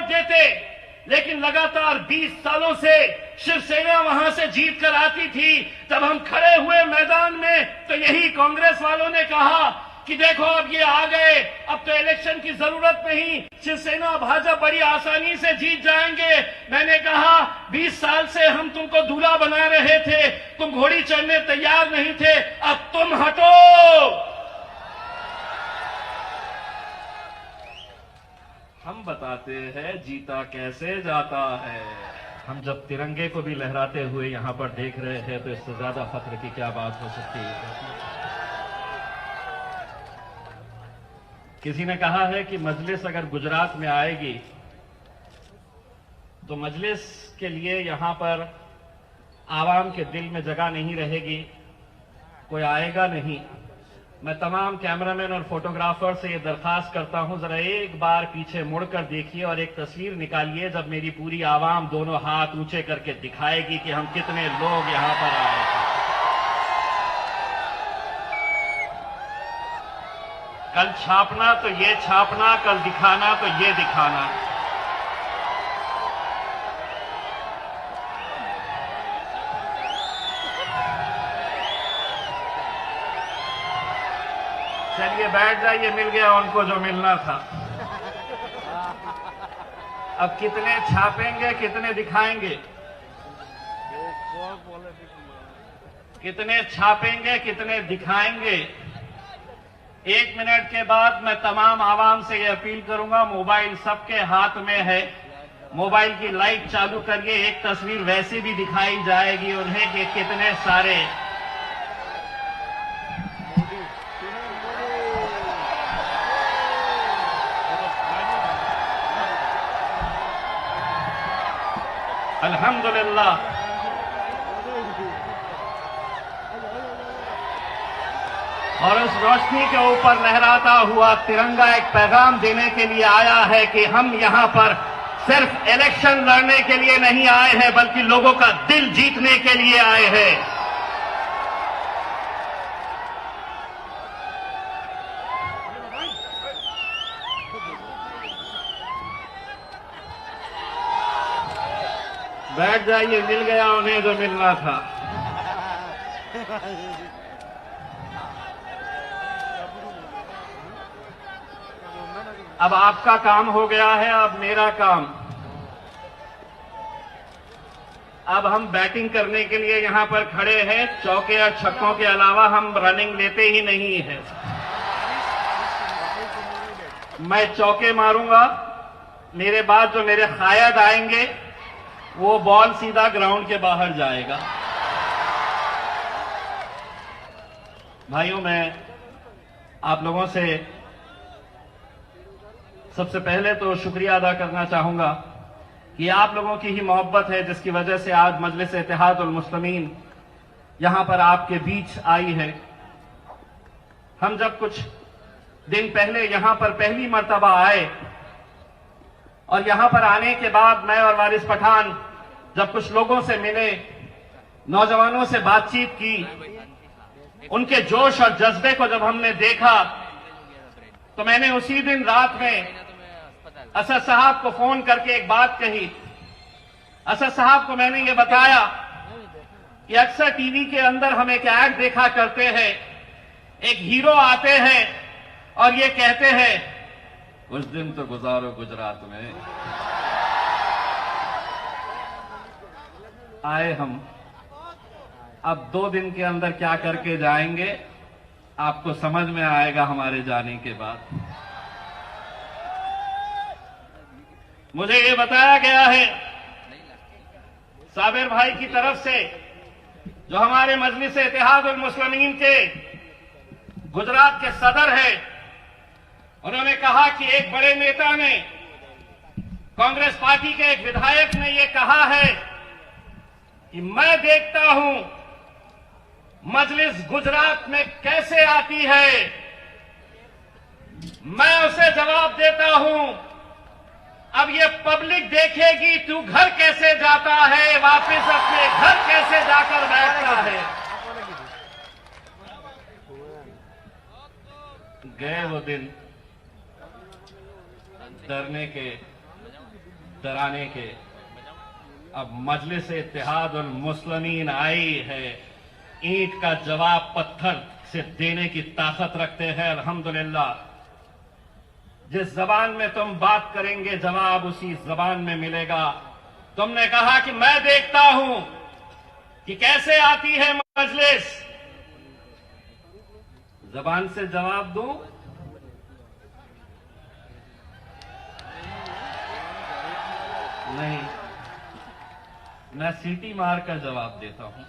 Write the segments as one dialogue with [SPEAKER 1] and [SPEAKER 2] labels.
[SPEAKER 1] देते, लेकिन लगातार 20 सालों से शिवसेना वहां से जीत कर आती थी। जब हम खड़े हुए मैदान में तो यही कांग्रेस वालों ने कहा कि देखो अब ये आ गए, अब तो इलेक्शन की जरूरत नहीं, शिवसेना भाजपा बड़ी आसानी से जीत जाएंगे। मैंने कहा 20 साल से हम तुमको दूल्हा बना रहे थे, तुम घोड़ी चढ़ने तैयार नहीं थे, अब तुम हटो। हम बताते हैं जीता कैसे जाता है। हम जब तिरंगे को भी लहराते हुए यहां पर देख रहे हैं तो इससे ज्यादा फख्र की क्या बात हो सकती है। किसी ने कहा है कि मजलिस अगर गुजरात में आएगी तो मजलिस के लिए यहां पर आवाम के दिल में जगह नहीं रहेगी, कोई आएगा नहीं। मैं तमाम कैमरामैन और फोटोग्राफर से ये दरखास्त करता हूं, जरा एक बार पीछे मुड़कर देखिए और एक तस्वीर निकालिए जब मेरी पूरी आवाम दोनों हाथ ऊंचे करके दिखाएगी कि हम कितने लोग यहां पर आए थे। कल छापना तो ये छापना, कल दिखाना तो ये दिखाना। चलिए बैठ जाइए, मिल गया उनको जो मिलना था। अब कितने छापेंगे, कितने दिखाएंगे, कितने छापेंगे, कितने दिखाएंगे। 1 मिनट के बाद मैं तमाम आवाम से ये अपील करूंगा, मोबाइल सबके हाथ में है, मोबाइल की लाइट चालू करिए, एक तस्वीर वैसे भी दिखाई जाएगी उन्हें कि कितने सारे अल्हम्दुलिल्लाह। और उस रोशनी के ऊपर लहराता हुआ तिरंगा एक पैगाम देने के लिए आया है कि हम यहां पर सिर्फ इलेक्शन लड़ने के लिए नहीं आए हैं, बल्कि लोगों का दिल जीतने के लिए आए हैं। बैठ जाइए, मिल गया उन्हें जो मिलना था। अब आपका काम हो गया है, अब मेरा काम। अब हम बैटिंग करने के लिए यहां पर खड़े हैं। चौके और छक्कों के अलावा हम रनिंग लेते ही नहीं हैं। मैं चौके मारूंगा, मेरे बाद जो मेरे कायद आएंगे वो बॉल सीधा ग्राउंड के बाहर जाएगा। भाइयों, मैं आप लोगों से सबसे पहले तो शुक्रिया अदा करना चाहूंगा कि आप लोगों की ही मोहब्बत है जिसकी वजह से आज मजलिस इत्तेहादुल मुस्लिमीन यहां पर आपके बीच आई है। हम जब कुछ दिन पहले यहां पर पहली मर्तबा आए और यहां पर आने के बाद मैं और वारिस पठान जब कुछ लोगों से मिले, नौजवानों से बातचीत की, उनके जोश और जज्बे को जब हमने देखा तो मैंने उसी दिन रात में असद साहब को फोन करके एक बात कही। असद साहब को मैंने ये बताया कि अक्सर टीवी के अंदर हम एक ऐड देखा करते हैं, एक हीरो आते हैं और ये कहते हैं कुछ दिन तो गुजारो गुजरात में। आए हम, अब 2 दिन के अंदर क्या करके जाएंगे आपको समझ में आएगा हमारे जाने के बाद। मुझे ये बताया गया है साबिर भाई की तरफ से, जो हमारे मजलिस इत्तेहादुल मुस्लिमीन के गुजरात के सदर है, उन्होंने कहा कि एक बड़े नेता ने, कांग्रेस पार्टी के एक विधायक ने ये कहा है कि मैं देखता हूं मजलिस गुजरात में कैसे आती है। मैं उसे जवाब देता हूं, अब ये पब्लिक देखेगी तू घर कैसे जाता है, वापस अपने घर कैसे जाकर बैठता है। गए वो दिन डरने के, डराने के। अब मजलिस इत्तेहाद उल मुस्लिमीन आई है, ईंट का जवाब पत्थर से देने की ताकत रखते हैं। अल्हम्दुलिल्लाह, जिस जबान में तुम बात करेंगे जवाब उसी जबान में मिलेगा। तुमने कहा कि मैं देखता हूं कि कैसे आती है मजलिस, जबान से जवाब दूं? नहीं, मैं सीटी मार कर जवाब देता हूं।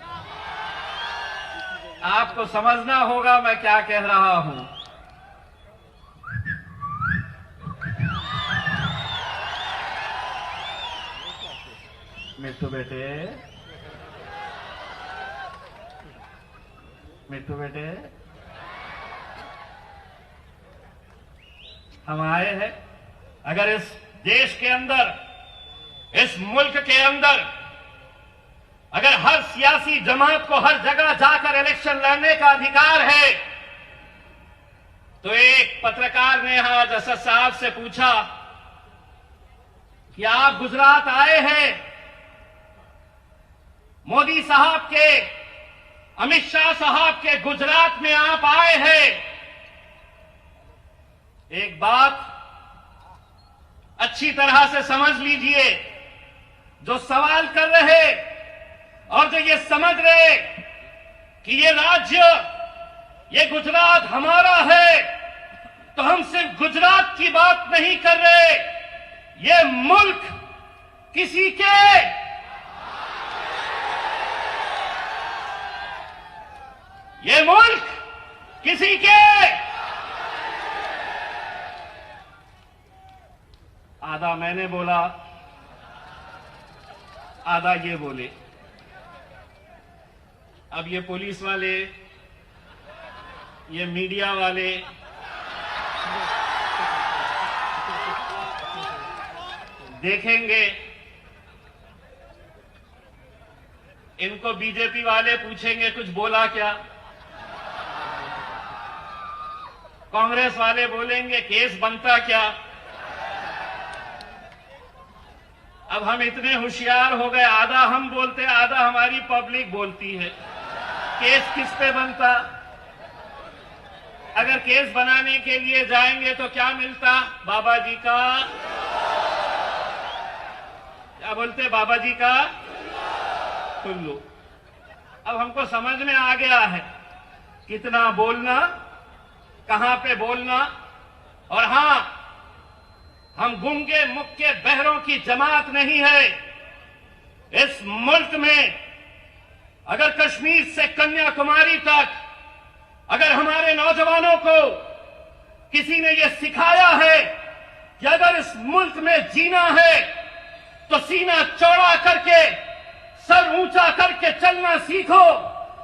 [SPEAKER 1] आपको समझना होगा मैं क्या कह रहा हूं। मिट्टू बेटे, मिट्टू बेटे, हम आए हैं। अगर इस देश के अंदर, इस मुल्क के अंदर अगर हर सियासी जमात को हर जगह जाकर इलेक्शन लड़ने का अधिकार है, तो एक पत्रकार ने आज असद साहब से पूछा कि आप गुजरात आए हैं, मोदी साहब के, अमित शाह साहब के गुजरात में आप आए हैं। एक बात अच्छी तरह से समझ लीजिए, जो सवाल कर रहे और जो ये समझ रहे कि ये राज्य, ये गुजरात हमारा है, तो हम सिर्फ गुजरात की बात नहीं कर रहे, ये मुल्क किसी के, ये मुल्क किसी के। आधा मैंने बोला, आधा ये बोले। अब ये पुलिस वाले, ये मीडिया वाले, देखेंगे, इनको बीजेपी वाले पूछेंगे कुछ बोला क्या, कांग्रेस वाले बोलेंगे केस बनता क्या। अब हम इतने होशियार हो गए, आधा हम बोलते, आधा हमारी पब्लिक बोलती है। केस किस पे बनता? अगर केस बनाने के लिए जाएंगे तो क्या मिलता? बाबा जी का, क्या बोलते, बाबा जी का टुल्लू। अब हमको समझ में आ गया है कितना बोलना, कहां पे बोलना। और हां, हम गूंगे मुक्के बहरों की जमात नहीं है। इस मुल्क में अगर कश्मीर से कन्याकुमारी तक अगर हमारे नौजवानों को किसी ने यह सिखाया है कि अगर इस मुल्क में जीना है तो सीना चौड़ा करके, सर ऊंचा करके चलना सीखो।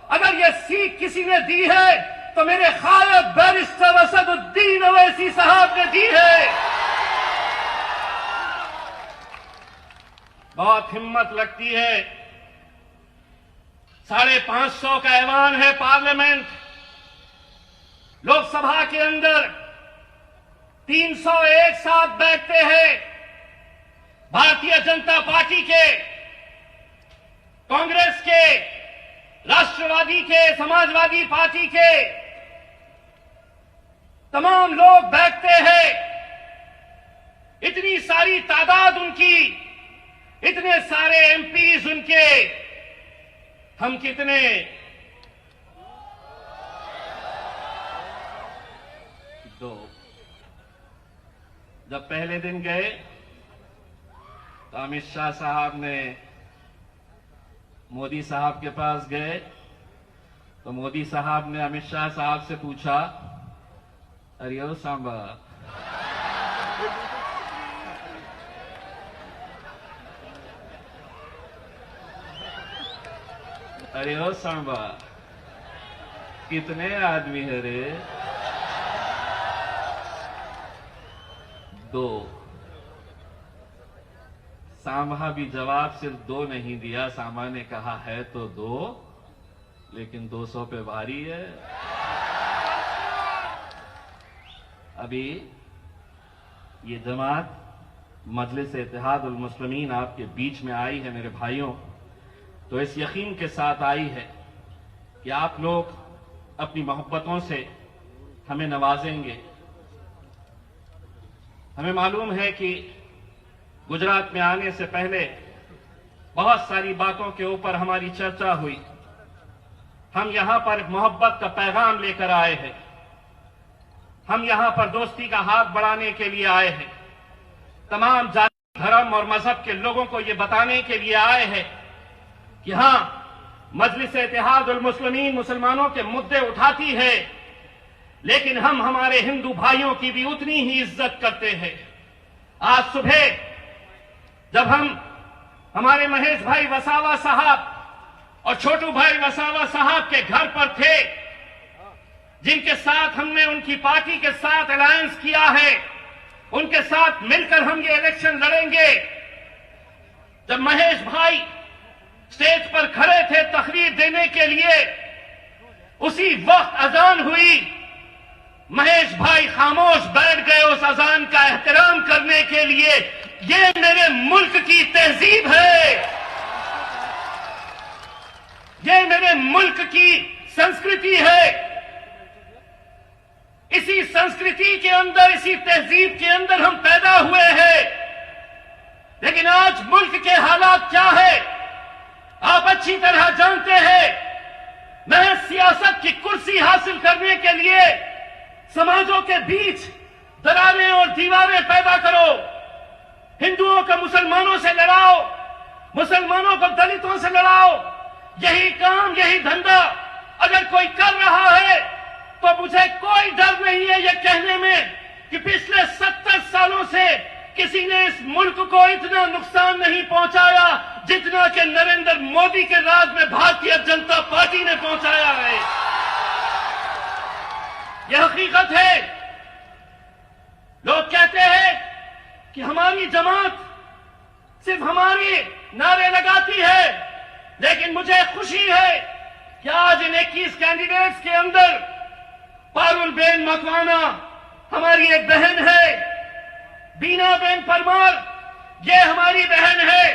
[SPEAKER 1] अगर यह सीख किसी ने दी है तो मेरे खायब बैरिस्टर असदुद्दीन ओवैसी साहब ने दी है। बहुत हिम्मत लगती है। 550 का ऐवान है पार्लियामेंट, लोकसभा के अंदर 300 एक साथ बैठते हैं। भारतीय जनता पार्टी के, कांग्रेस के, राष्ट्रवादी के, समाजवादी पार्टी के तमाम लोग बैठते हैं। इतनी सारी तादाद उनकी, इतने सारे एमपीज उनके, हम कितने? दो। जब पहले दिन गए तो अमित शाह साहब ने मोदी साहब के पास गए तो मोदी साहब ने अमित शाह साहब से पूछा, अरे ओ सांबा, अरे ओ सांबा, कितने आदमी है रे? 2। सांबा भी जवाब सिर्फ 2 नहीं दिया। सांबा ने कहा है तो 2, लेकिन 200 पे भारी है। अभी ये जमात मजलिस इत्तेहादुल मुस्लिमीन आपके बीच में आई है मेरे भाइयों, तो इस यकीन के साथ आई है कि आप लोग अपनी मोहब्बतों से हमें नवाजेंगे। हमें मालूम है कि गुजरात में आने से पहले बहुत सारी बातों के ऊपर हमारी चर्चा हुई। हम यहां पर मोहब्बत का पैगाम लेकर आए हैं। हम यहां पर दोस्ती का हाथ बढ़ाने के लिए आए हैं। तमाम जाति, धर्म और मजहब के लोगों को यह बताने के लिए आए हैं कि हां, मजलिस इत्तेहादुल मुस्लिमीन मुसलमानों के मुद्दे उठाती है, लेकिन हम हमारे हिंदू भाइयों की भी उतनी ही इज्जत करते हैं। आज सुबह जब हम हमारे महेश भाई वसावा साहब और छोटू भाई वसावा साहब के घर पर थे, जिनके साथ हमने उनकी पार्टी के साथ अलायंस किया है, उनके साथ मिलकर हम ये इलेक्शन लड़ेंगे। जब महेश भाई स्टेज पर खड़े थे तकरीर देने के लिए, उसी वक्त अजान हुई। महेश भाई खामोश बैठ गए उस अजान का एहतराम करने के लिए। ये मेरे मुल्क की तहजीब है, ये मेरे मुल्क की संस्कृति है। इसी संस्कृति के अंदर, इसी तहजीब के अंदर हम पैदा हुए हैं। लेकिन आज मुल्क के हालात क्या है आप अच्छी तरह जानते हैं। महज सियासत की कुर्सी हासिल करने के लिए समाजों के बीच दरारें और दीवारें पैदा करो, हिंदुओं को मुसलमानों से लड़ाओ, मुसलमानों को दलितों से लड़ाओ। यही काम, यही धंधा अगर कोई कर रहा है तो मुझे कोई डर नहीं है ये कहने में कि पिछले 70 सालों से किसी ने इस मुल्क को इतना नुकसान नहीं पहुंचाया जितना कि नरेंद्र मोदी के राज में भारतीय जनता पार्टी ने पहुंचाया है। यह हकीकत है। लोग कहते हैं कि हमारी जमात सिर्फ हमारी नारे लगाती है, लेकिन मुझे खुशी है कि आज इन 21 कैंडिडेट्स के अंदर पारुल बेन मकवाना हमारी एक बहन है, बीना बेन परमार ये हमारी बहन है,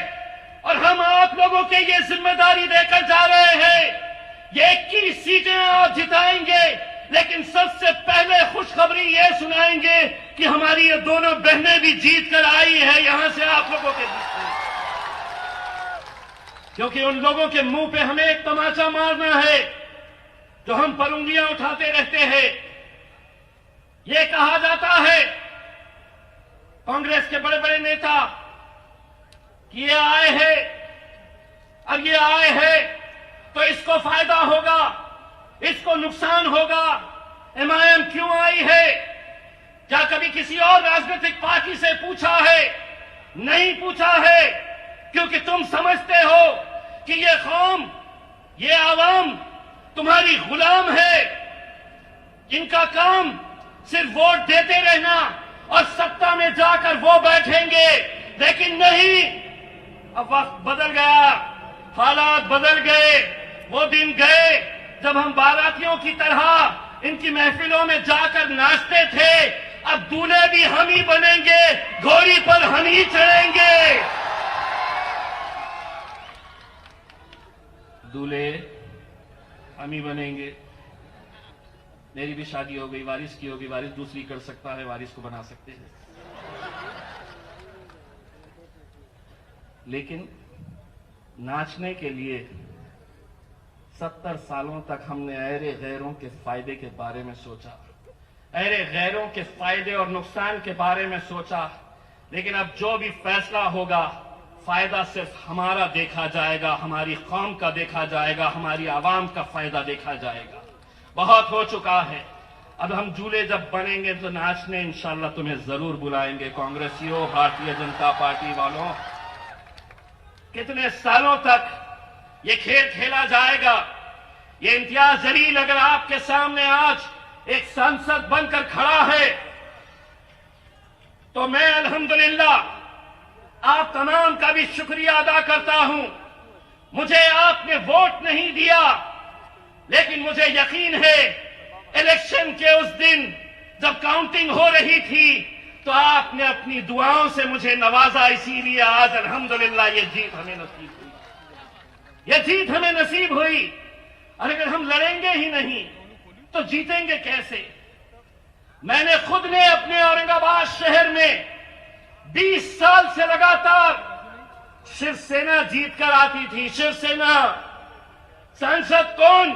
[SPEAKER 1] और हम आप लोगों के ये जिम्मेदारी देकर जा रहे हैं। ये 21 सीटें आप जिताएंगे, लेकिन सबसे पहले खुशखबरी ये सुनाएंगे कि हमारी ये दोनों बहनें भी जीत कर आई है यहां से आप लोगों के बीच में। क्योंकि उन लोगों के मुंह पे हमें एक तमाचा मारना है जो हम पर उंगलियां उठाते रहते हैं। ये कहा जाता है कांग्रेस के बड़े बड़े नेता कि ये आए हैं और ये आए हैं तो इसको फायदा होगा, इसको नुकसान होगा। एमआईएम क्यों आई है? क्या कभी किसी और राजनीतिक पार्टी से पूछा है? नहीं पूछा है, क्योंकि तुम समझते हो कि ये कौम, ये आवाम तुम्हारी गुलाम है। इनका काम सिर्फ वोट देते रहना और सत्ता में जाकर वो बैठेंगे। लेकिन नहीं, अब वक्त बदल गया, हालात बदल गए। वो दिन गए जब हम बारातियों की तरह इनकी महफिलों में जाकर नाचते थे। अब दूल्हे भी हम ही बनेंगे, घोड़ी पर हम ही चढ़ेंगे। दूल्हे हम ही बनेंगे। मेरी भी शादी हो गई, वारिस की होगी, वारिस दूसरी कर सकता है, वारिस को बना सकते हैं। लेकिन नाचने के लिए 70 सालों तक हमने अहरे गैरों के फायदे के बारे में सोचा, अहरे गैरों के फायदे और नुकसान के बारे में सोचा। लेकिन अब जो भी फैसला होगा, फायदा सिर्फ हमारा देखा जाएगा, हमारी कौम का देखा जाएगा, हमारी आवाम का फायदा देखा जाएगा। बहुत हो चुका है। अब हम दूल्हे जब बनेंगे तो नाचने इंशाल्लाह तुम्हें जरूर बुलाएंगे। कांग्रेसियों, भारतीय जनता पार्टी वालों, कितने सालों तक ये खेल खेला जाएगा? ये इम्तियाज जलील अगर आपके सामने आज एक सांसद बनकर खड़ा है तो मैं अल्हम्दुलिल्लाह आप तमाम का भी शुक्रिया अदा करता हूं। मुझे आपने वोट नहीं दिया, लेकिन मुझे यकीन है इलेक्शन के उस दिन जब काउंटिंग हो रही थी, तो आपने अपनी दुआओं से मुझे नवाजा, इसीलिए आज अल्हम्दुलिल्लाह ये जीत हमें नसीब हुई। ये जीत हमें नसीब हुई। और अगर हम लड़ेंगे ही नहीं तो जीतेंगे कैसे? मैंने खुद ने अपने औरंगाबाद शहर में 20 साल से लगातार शिवसेना जीत कर आती थी। शिवसेना सांसद कौन?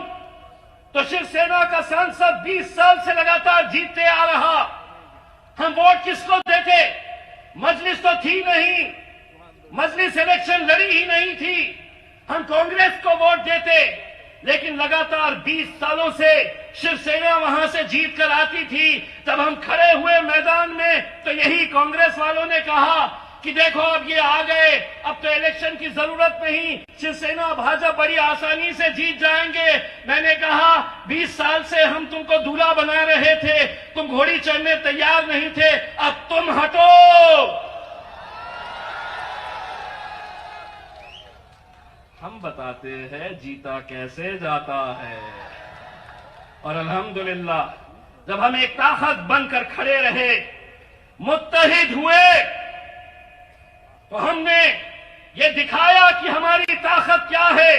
[SPEAKER 1] तो शिवसेना का सांसद 20 साल से लगातार जीतते आ रहा। हम वोट किसको देते? मजलिस तो थी नहीं, मजलिस इलेक्शन लड़ी ही नहीं थी। हम कांग्रेस को वोट देते, लेकिन लगातार 20 सालों से शिवसेना वहां से जीत कर आती थी। जब हम खड़े हुए मैदान में तो यही कांग्रेस वालों ने कहा कि देखो अब ये आ गए, अब तो इलेक्शन की जरूरत नहीं, शिवसेना भाजपा बड़ी आसानी से जीत जाएंगे। मैंने कहा 20 साल से हम तुमको दूल्हा बना रहे थे, तुम घोड़ी चढ़ने तैयार नहीं थे, अब तुम हटो। हम बताते हैं जीता कैसे जाता है। और अल्हम्दुलिल्लाह जब हम एक ताकत बनकर खड़े रहे, मुत्तहिद हुए, तो हमने ये दिखाया कि हमारी ताकत क्या है।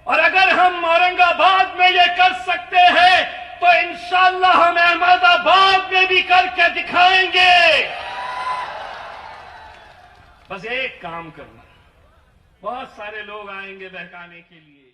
[SPEAKER 1] और अगर हम औरंगाबाद में ये कर सकते हैं तो इंशाअल्लाह हम अहमदाबाद में भी करके दिखाएंगे। बस एक काम करना, बहुत सारे लोग आएंगे बहकाने के लिए।